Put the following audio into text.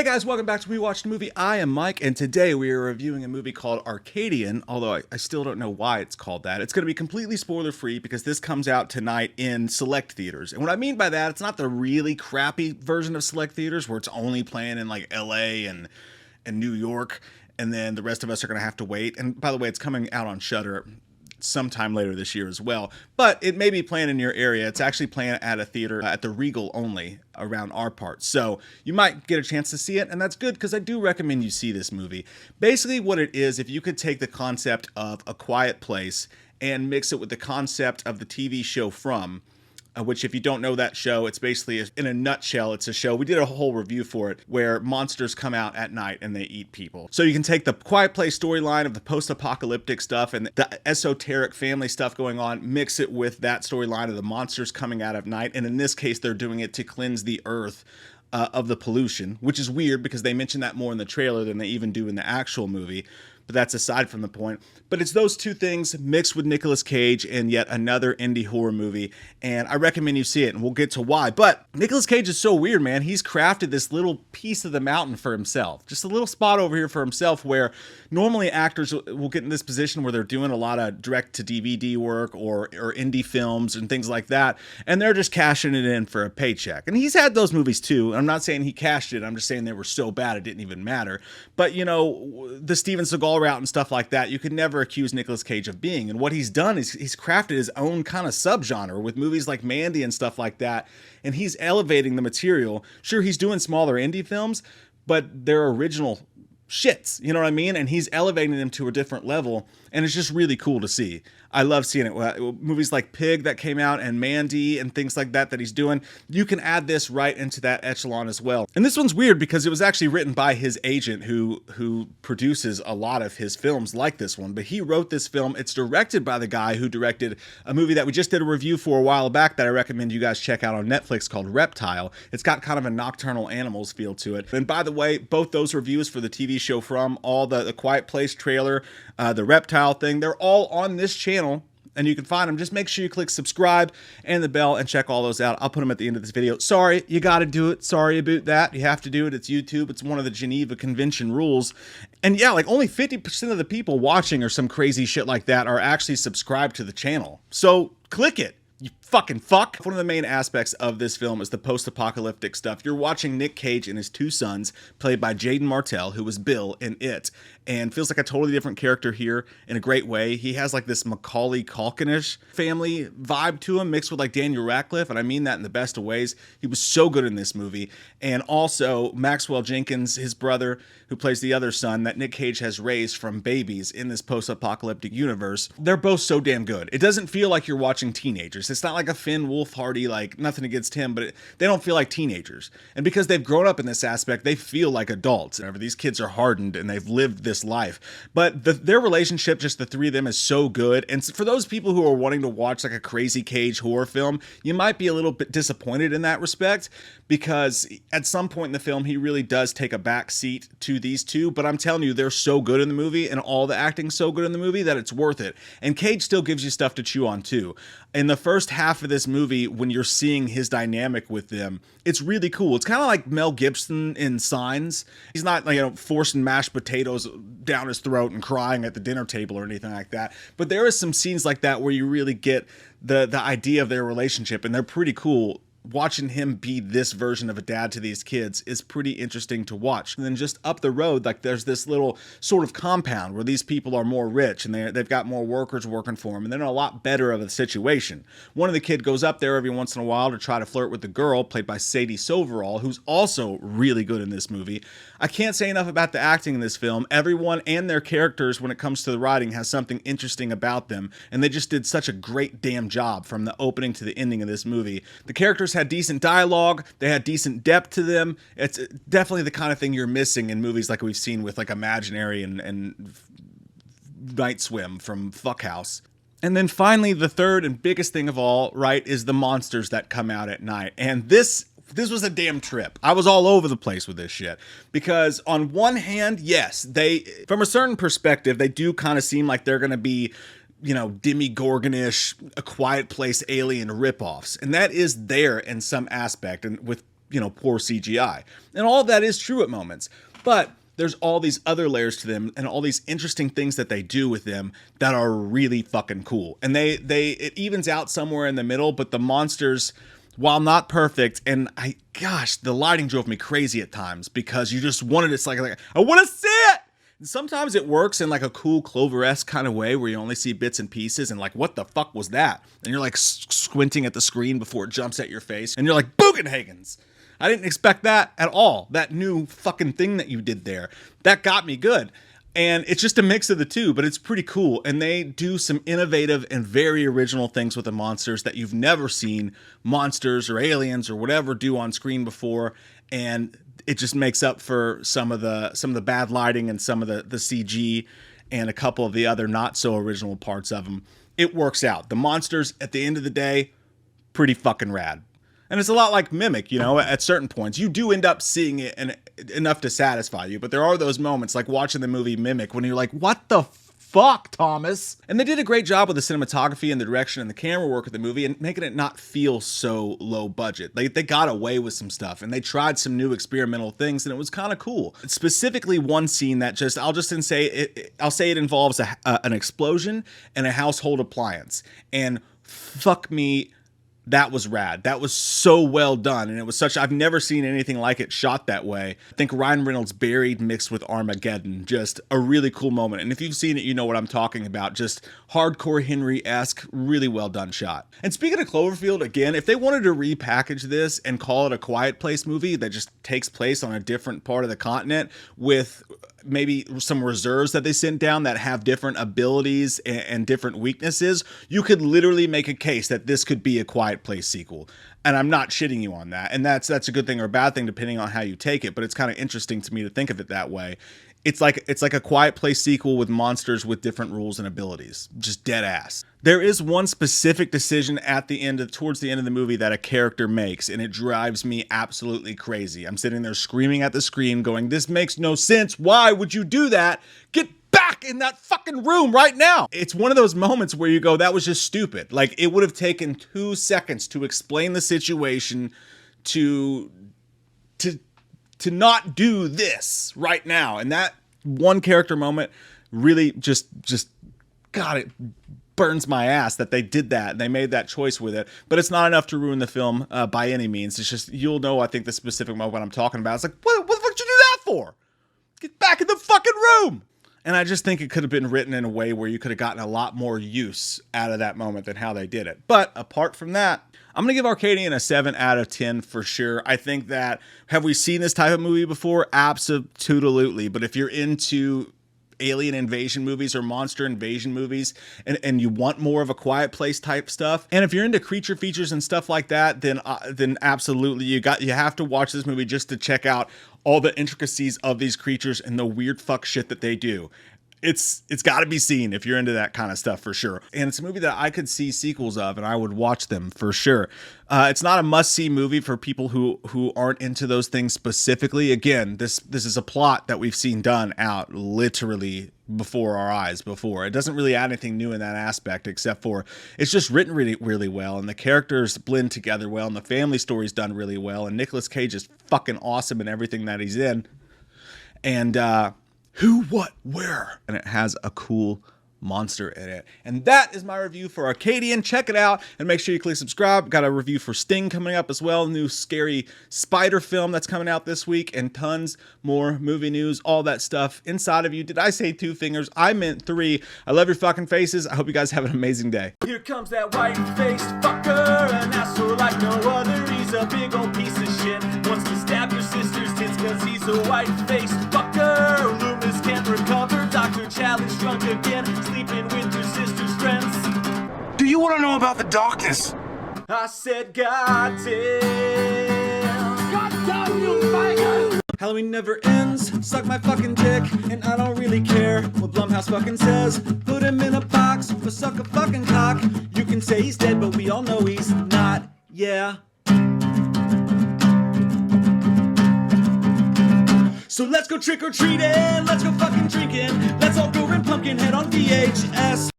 Hey guys, welcome back to We Watched a Movie. I am Mike, and today we are reviewing a movie called Arcadian, although I still don't know why it's called that. It's going to be completely spoiler-free because this comes out tonight in select theaters. And what I mean by that, it's not the really crappy version of select theaters where it's only playing in like LA and New York, and then the rest of us are going to have to wait. And by the way, it's coming out on Shudder sometime later this year as well, but it may be playing in your area. It's actually playing at a theater at the Regal only around our parts, so you might get a chance to see it, and that's good because I do recommend you see this movie. Basically what it is, if you could take the concept of A Quiet Place and mix it with the concept of the TV show From, which if you don't know that show, it's basically, in a nutshell, it's a show, we did a whole review for it, where monsters come out at night and they eat people. So you can take the Quiet Place storyline of the post-apocalyptic stuff and the esoteric family stuff going on, mix it with that storyline of the monsters coming out at night, and in this case, they're doing it to cleanse the earth of the pollution, which is weird because they mention that more in the trailer than they even do in the actual movie. But that's aside from the point. But it's those two things mixed with Nicolas Cage and yet another indie horror movie. And I recommend you see it, and we'll get to why. But Nicolas Cage is so weird, man. He's crafted this little piece of the mountain for himself. Just a little spot over here for himself where normally actors will get in this position where they're doing a lot of direct-to-DVD work or indie films and things like that. And they're just cashing it in for a paycheck. And he's had those movies too. I'm not saying he cashed it. I'm just saying they were so bad it didn't even matter. But, you know, the Steven Seagal route and stuff like that, you could never accuse Nicolas Cage of being. And what he's done is he's crafted his own kind of subgenre with movies like Mandy and stuff like that. And he's elevating the material. Sure, he's doing smaller indie films, but they're original shits, you know what I mean? And he's elevating them to a different level, and it's just really cool to see. I love seeing it. Movies like Pig that came out and Mandy and things like that he's doing, you can add this right into that echelon as well. And this one's weird because it was actually written by his agent who produces a lot of his films like this one, but he wrote this film. It's directed by the guy who directed a movie that we just did a review for a while back that I recommend you guys check out on Netflix called Reptile. It's got kind of a nocturnal animals feel to it. And by the way, both those reviews for the TV show From, all the Quiet Place trailer, the Reptile thing, they're all on this channel, and you can find them. Just make sure you click subscribe and the bell and check all those out. I'll put them at the end of this video. Sorry, you got to do it. Sorry about that. You have to do it. It's YouTube. It's one of the Geneva Convention rules. And yeah, like only 50% of the people watching or some crazy shit like that are actually subscribed to the channel. So click it. You fucking fuck. One of the main aspects of this film is the post-apocalyptic stuff. You're watching Nick Cage and his two sons, played by Jaden Martell, who was Bill in It, and feels like a totally different character here in a great way. He has like this Macaulay Culkin-ish family vibe to him, mixed with like Daniel Radcliffe, and I mean that in the best of ways. He was so good in this movie. And also Maxwell Jenkins, his brother, who plays the other son that Nick Cage has raised from babies in this post-apocalyptic universe. They're both so damn good. It doesn't feel like you're watching teenagers. It's not like a Finn Wolfhardy, like nothing against him, but they don't feel like teenagers. And because they've grown up in this aspect, they feel like adults. Whenever these kids are hardened and they've lived this life. But their relationship, just the three of them, is so good. And for those people who are wanting to watch like a crazy Cage horror film, you might be a little bit disappointed in that respect, because at some point in the film, he really does take a back seat to these two. But I'm telling you, they're so good in the movie, and all the acting's so good in the movie that it's worth it. And Cage still gives you stuff to chew on too. In the first half of this movie, when you're seeing his dynamic with them, it's really cool. It's kind of like Mel Gibson in Signs. He's not, like, you know, forcing mashed potatoes down his throat and crying at the dinner table or anything like that. But there is some scenes like that where you really get the idea of their relationship, and they're pretty cool. Watching him be this version of a dad to these kids is pretty interesting to watch. And then just up the road, like there's this little sort of compound where these people are more rich and they've got more workers working for them, and they're in a lot better of a situation. One of the kid goes up there every once in a while to try to flirt with the girl, played by Sadie Soverall, who's also really good in this movie. I can't say enough about the acting in this film. Everyone and their characters, when it comes to the writing, has something interesting about them, and they just did such a great damn job from the opening to the ending of this movie. The characters had decent dialogue, they had decent depth to them. It's definitely the kind of thing you're missing in movies like we've seen with like Imaginary and Night Swim from Fuckhouse. And then finally, the third and biggest thing of all, right, is the monsters that come out at night. And this was a damn trip. I was all over the place with this shit. Because on one hand, yes, they, from a certain perspective, they do kind of seem like they're going to be, you know, Demogorgon-ish, A Quiet Place alien ripoffs. And that is there in some aspect. And with poor CGI. And all of that is true at moments. But there's all these other layers to them and all these interesting things that they do with them that are really fucking cool. And it evens out somewhere in the middle, but the monsters, while not perfect, and the lighting drove me crazy at times because you just wanted it's like I want to see it. And sometimes it works in like a cool Clover-esque kind of way where you only see bits and pieces and like, what the fuck was that? And you're like squinting at the screen before it jumps at your face and you're like, Bugenhagens! I didn't expect that at all. That new fucking thing that you did there. That got me good. And it's just a mix of the two, but it's pretty cool. And they do some innovative and very original things with the monsters that you've never seen monsters or aliens or whatever do on screen before. And it just makes up for some of the bad lighting and some of the CG and a couple of the other not so original parts of them. It works out. The monsters, at the end of the day, pretty fucking rad. And it's a lot like Mimic, at certain points. You do end up seeing it enough to satisfy you. But there are those moments, like watching the movie Mimic, when you're like, what the fuck, Thomas? And they did a great job with the cinematography and the direction and the camera work of the movie and making it not feel so low budget. They got away with some stuff and they tried some new experimental things and it was kind of cool. Specifically one scene that I'll say it involves an explosion and a household appliance. And fuck me, that was rad. That was so well done. And it was I've never seen anything like it shot that way. I think Ryan Reynolds buried mixed with Armageddon. Just a really cool moment. And if you've seen it, you know what I'm talking about. Just hardcore Henry-esque, really well done shot. And speaking of Cloverfield, again, if they wanted to repackage this and call it a Quiet Place movie that just takes place on a different part of the continent with maybe some reserves that they sent down that have different abilities and different weaknesses, you could literally make a case that this could be a Quiet Place sequel. And I'm not shitting you on that. And that's a good thing or a bad thing depending on how you take it, but it's kind of interesting to me to think of it that way. It's like a Quiet Place sequel with monsters with different rules and abilities. Just dead ass. There is one specific decision towards the end of the movie that a character makes, and it drives me absolutely crazy. I'm sitting there screaming at the screen going, this makes no sense. Why would you do that? Get back in that fucking room right now. It's one of those moments where you go, that was just stupid. Like, it would have taken 2 seconds to explain the situation to not do this right now. And that one character moment really just God, it burns my ass that they did that and they made that choice with it. But it's not enough to ruin the film by any means. It's just, you'll know, I think, the specific moment I'm talking about. It's like, what the fuck did you do that for? Get back in the fucking room. And I just think it could have been written in a way where you could have gotten a lot more use out of that moment than how they did it. But apart from that, I'm going to give Arcadian a 7 out of 10 for sure. I think that, have we seen this type of movie before? Absolutely. But if you're into alien invasion movies or monster invasion movies and you want more of a Quiet Place type stuff, and if you're into creature features and stuff like that, then absolutely you have to watch this movie just to check out all the intricacies of these creatures and the weird fuck shit that they do. It's got to be seen if you're into that kind of stuff for sure. And it's a movie that I could see sequels of and I would watch them for sure. It's not a must-see movie for people who aren't into those things specifically. Again, this is a plot that we've seen done out literally before our eyes before. It doesn't really add anything new in that aspect except for it's just written really, really well and the characters blend together well and the family story's done really well and Nicolas Cage is fucking awesome in everything that he's in. And who, what, where? And it has a cool monster in it. And that is my review for Arcadian. Check it out and make sure you click subscribe. Got a review for Sting coming up as well. New scary spider film that's coming out this week and tons more movie news, all that stuff inside of you. Did I say 2 fingers? I meant 3. I love your fucking faces. I hope you guys have an amazing day. Here comes that white-faced fucker, an asshole like no other. He's a big old piece of shit. Wants to stab your sister's tits cause he's a white-faced fucker. Loomis can't recover. Dr. Challenge drunk again. Sleeping with your sister's friends. Do you want to know about the darkness? I said, God damn. God damn you, faggot! Halloween never ends, suck my fucking dick, and I don't really care what Blumhouse fucking says. Put him in a box, or suck a fucking cock. You can say he's dead, but we all know he's not, yeah. So let's go trick-or-treating, let's go fucking drinking, let's all go rent Pumpkinhead on VHS.